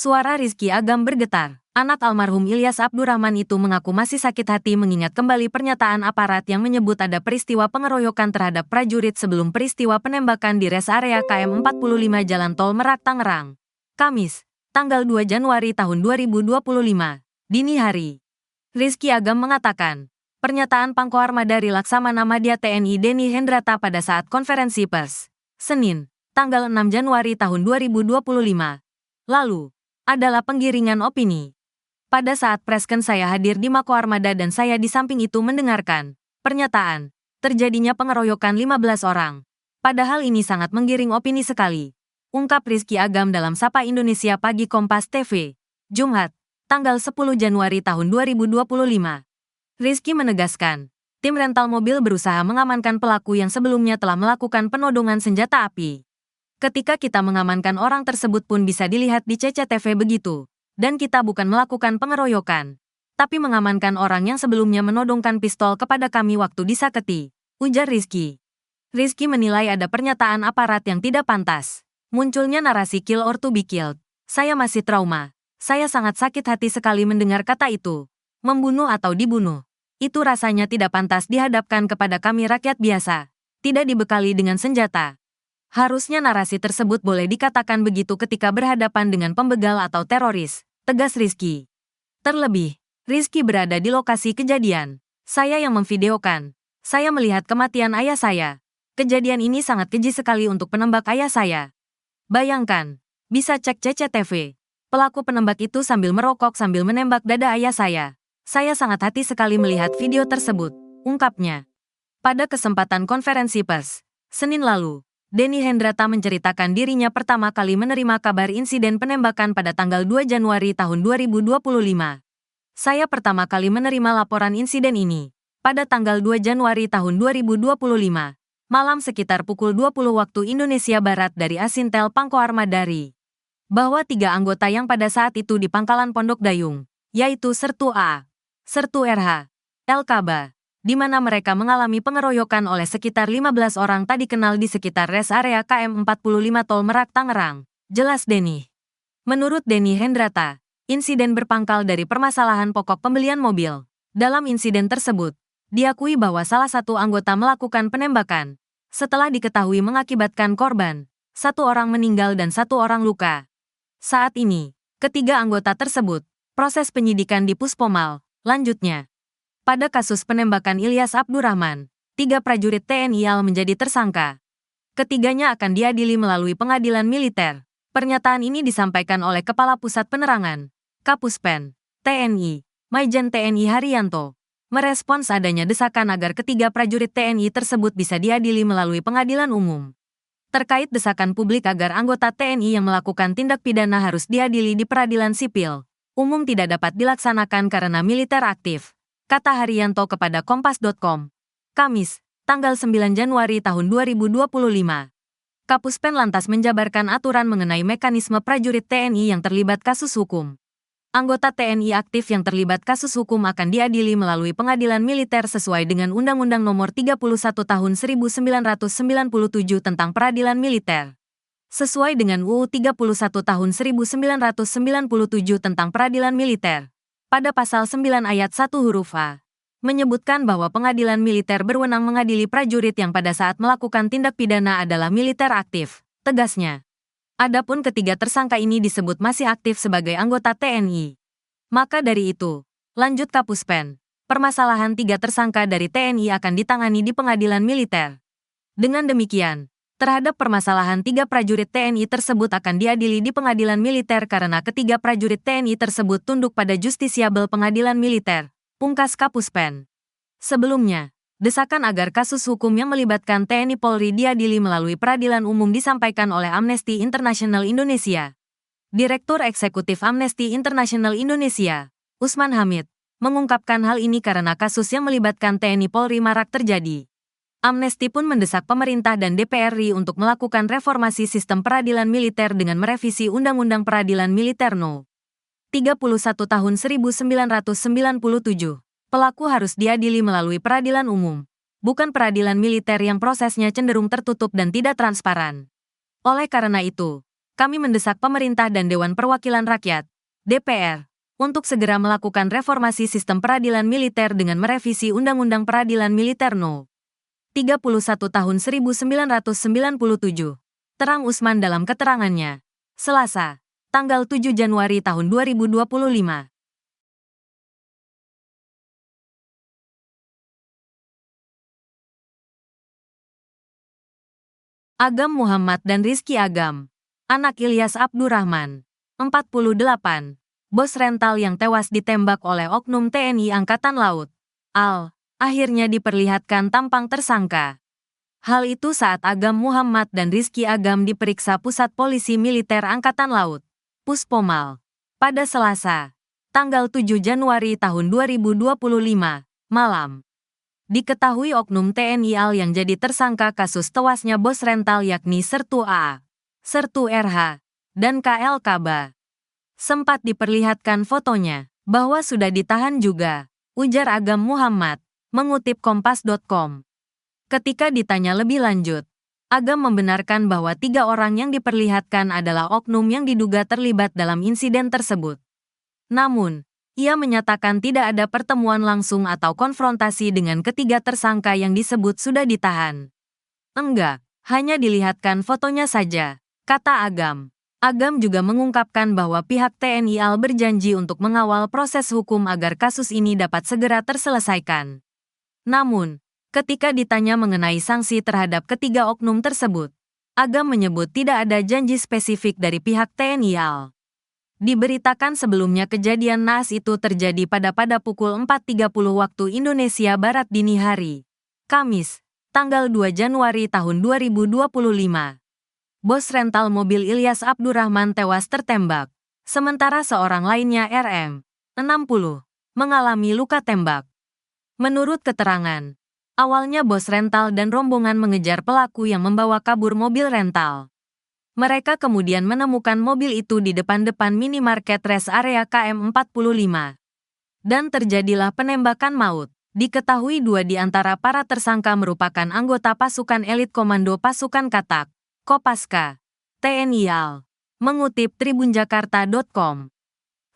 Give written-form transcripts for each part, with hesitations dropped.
Suara Rizky Agam bergetar. Anak almarhum Ilyas Abdurrahman itu mengaku masih sakit hati mengingat kembali pernyataan aparat yang menyebut ada peristiwa pengeroyokan terhadap prajurit sebelum peristiwa penembakan di res area KM 45 Jalan Tol Merak Tangerang. Kamis, tanggal 2 Januari tahun 2025, dini hari. Rizky Agam mengatakan, pernyataan Pangko Armada Laksamana Madya TNI Denny Hendrata pada saat konferensi pers, Senin, tanggal 6 Januari tahun 2025, lalu, adalah penggiringan opini. Pada saat preskon saya hadir di Mako Armada dan saya di samping itu mendengarkan pernyataan terjadinya pengeroyokan 15 orang. Padahal ini sangat menggiring opini sekali. Ungkap Rizky Agam dalam Sapa Indonesia Pagi Kompas TV, Jumat, tanggal 10 Januari tahun 2025. Rizky menegaskan, tim rental mobil berusaha mengamankan pelaku yang sebelumnya telah melakukan penodongan senjata api. Ketika kita mengamankan orang tersebut pun bisa dilihat di CCTV begitu. Dan kita bukan melakukan pengeroyokan, tapi mengamankan orang yang sebelumnya menodongkan pistol kepada kami waktu disaketi, ujar Rizky. Rizky menilai ada pernyataan aparat yang tidak pantas. Munculnya narasi kill or to be killed. Saya masih trauma. Saya sangat sakit hati sekali mendengar kata itu. Membunuh atau dibunuh. Itu rasanya tidak pantas dihadapkan kepada kami rakyat biasa. Tidak dibekali dengan senjata. Harusnya narasi tersebut boleh dikatakan begitu ketika berhadapan dengan pembegal atau teroris, tegas Rizky. Terlebih, Rizky berada di lokasi kejadian. Saya yang memvideokan. Saya melihat kematian ayah saya. Kejadian ini sangat keji sekali untuk penembak ayah saya. Bayangkan, bisa cek CCTV. Pelaku penembak itu sambil merokok sambil menembak dada ayah saya. Saya sangat hati sekali melihat video tersebut, ungkapnya. Pada kesempatan konferensi pers, Senin lalu, Denny Hendrata menceritakan dirinya pertama kali menerima kabar insiden penembakan pada tanggal 2 Januari tahun 2025. Saya pertama kali menerima laporan insiden ini pada tanggal 2 Januari tahun 2025, malam sekitar pukul 20 waktu Indonesia Barat dari Asintel Pangko Armada bahwa 3 anggota yang pada saat itu di Pangkalan Pondok Dayung, yaitu Sertu A, Sertu RH, Elkaba, di mana mereka mengalami pengeroyokan oleh sekitar 15 orang tak dikenal di sekitar res area KM 45 Tol Merak Tangerang, jelas Denny. Menurut Denny Hendrata, insiden berpangkal dari permasalahan pokok pembelian mobil. Dalam insiden tersebut, diakui bahwa salah satu anggota melakukan penembakan. Setelah diketahui mengakibatkan korban, 1 orang meninggal dan 1 orang luka. Saat ini, ketiga anggota tersebut, proses penyidikan di Puspomal, lanjutnya. Pada kasus penembakan Ilyas Abdurrahman, 3 prajurit TNI AL menjadi tersangka. Ketiganya akan diadili melalui pengadilan militer. Pernyataan ini disampaikan oleh Kepala Pusat Penerangan, Kapuspen, TNI, Maijen TNI Haryanto, merespons adanya desakan agar ketiga prajurit TNI tersebut bisa diadili melalui pengadilan umum. Terkait desakan publik agar anggota TNI yang melakukan tindak pidana harus diadili di peradilan sipil, umum tidak dapat dilaksanakan karena militer aktif, kata Haryanto kepada Kompas.com. Kamis, tanggal 9 Januari tahun 2025. Kapuspen lantas menjabarkan aturan mengenai mekanisme prajurit TNI yang terlibat kasus hukum. Anggota TNI aktif yang terlibat kasus hukum akan diadili melalui pengadilan militer sesuai dengan Undang-Undang Nomor 31 Tahun 1997 tentang Peradilan Militer. Sesuai dengan UU 31 Tahun 1997 tentang Peradilan Militer. Pada pasal 9 ayat 1 huruf A, menyebutkan bahwa pengadilan militer berwenang mengadili prajurit yang pada saat melakukan tindak pidana adalah militer aktif, tegasnya. Adapun ketiga tersangka ini disebut masih aktif sebagai anggota TNI. Maka dari itu, lanjut Kapuspen, permasalahan 3 tersangka dari TNI akan ditangani di pengadilan militer. Dengan demikian, terhadap permasalahan 3 prajurit TNI tersebut akan diadili di pengadilan militer karena ketiga prajurit TNI tersebut tunduk pada justisiabel pengadilan militer, pungkas Kapuspen. Sebelumnya, desakan agar kasus hukum yang melibatkan TNI Polri diadili melalui peradilan umum disampaikan oleh Amnesty International Indonesia. Direktur Eksekutif Amnesty International Indonesia, Usman Hamid, mengungkapkan hal ini karena kasus yang melibatkan TNI Polri marak terjadi. Amnesty pun mendesak pemerintah dan DPR RI untuk melakukan reformasi sistem peradilan militer dengan merevisi Undang-Undang Peradilan Militer No. 31 Tahun 1997. Pelaku harus diadili melalui peradilan umum, bukan peradilan militer yang prosesnya cenderung tertutup dan tidak transparan. Oleh karena itu, kami mendesak pemerintah dan Dewan Perwakilan Rakyat, DPR, untuk segera melakukan reformasi sistem peradilan militer dengan merevisi Undang-Undang Peradilan Militer No. 31 Tahun 1997. Terang Usman dalam keterangannya. Selasa, tanggal 7 Januari tahun 2025. Agam Muhammad dan Rizky Agam, anak Ilyas Abdurrahman, 48, bos rental yang tewas ditembak oleh oknum TNI Angkatan Laut, akhirnya diperlihatkan tampang tersangka. Hal itu saat Agam Muhammad dan Rizky Agam diperiksa Pusat Polisi Militer Angkatan Laut, Puspomal, pada Selasa, tanggal 7 Januari tahun 2025, malam. Diketahui oknum TNI AL yang jadi tersangka kasus tewasnya bos rental yakni Sertu AA, Sertu RH, dan KL Kaba. Sempat diperlihatkan fotonya, bahwa sudah ditahan juga, ujar Agam Muhammad, mengutip Kompas.com. Ketika ditanya lebih lanjut, Agam membenarkan bahwa 3 orang yang diperlihatkan adalah oknum yang diduga terlibat dalam insiden tersebut. Namun, ia menyatakan tidak ada pertemuan langsung atau konfrontasi dengan ketiga tersangka yang disebut sudah ditahan. Enggak, hanya dilihatkan fotonya saja, kata Agam. Agam juga mengungkapkan bahwa pihak TNI AL berjanji untuk mengawal proses hukum agar kasus ini dapat segera terselesaikan. Namun, ketika ditanya mengenai sanksi terhadap ketiga oknum tersebut, Agam menyebut tidak ada janji spesifik dari pihak TNI AL. Diberitakan sebelumnya kejadian naas itu terjadi pada pukul 4.30 waktu Indonesia Barat dini hari, Kamis, tanggal 2 Januari tahun 2025. Bos rental mobil Ilyas Abdurrahman tewas tertembak, sementara seorang lainnya RM, 60, mengalami luka tembak. Menurut keterangan, awalnya bos rental dan rombongan mengejar pelaku yang membawa kabur mobil rental. Mereka kemudian menemukan mobil itu di depan minimarket rest area KM45. Dan terjadilah penembakan maut. Diketahui 2 di antara para tersangka merupakan anggota pasukan elit Komando Pasukan Katak, Kopaska, TNI AL, mengutip tribunjakarta.com.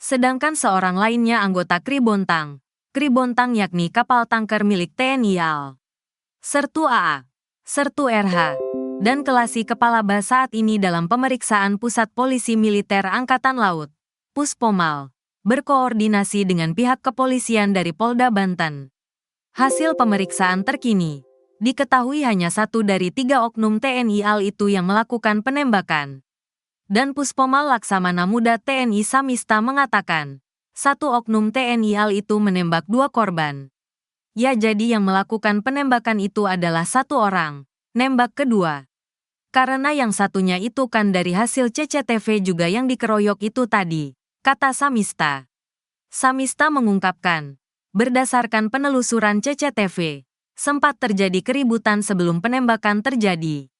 Sedangkan seorang lainnya anggota Kribontang yakni kapal tanker milik TNI AL. Sertu AA, Sertu RH, dan Kelasi Kepalaba saat ini dalam pemeriksaan Pusat Polisi Militer Angkatan Laut, Puspomal, berkoordinasi dengan pihak kepolisian dari Polda Banten. Hasil pemeriksaan terkini, diketahui hanya 1 dari 3 oknum TNI AL itu yang melakukan penembakan. Dan Puspomal Laksamana Muda TNI Samista mengatakan, 1 oknum TNI AL itu menembak 2 korban. Ya, jadi yang melakukan penembakan itu adalah 1 orang, nembak kedua. Karena yang satunya itu kan dari hasil CCTV juga yang dikeroyok itu tadi, kata Samista. Samista mengungkapkan, berdasarkan penelusuran CCTV, sempat terjadi keributan sebelum penembakan terjadi.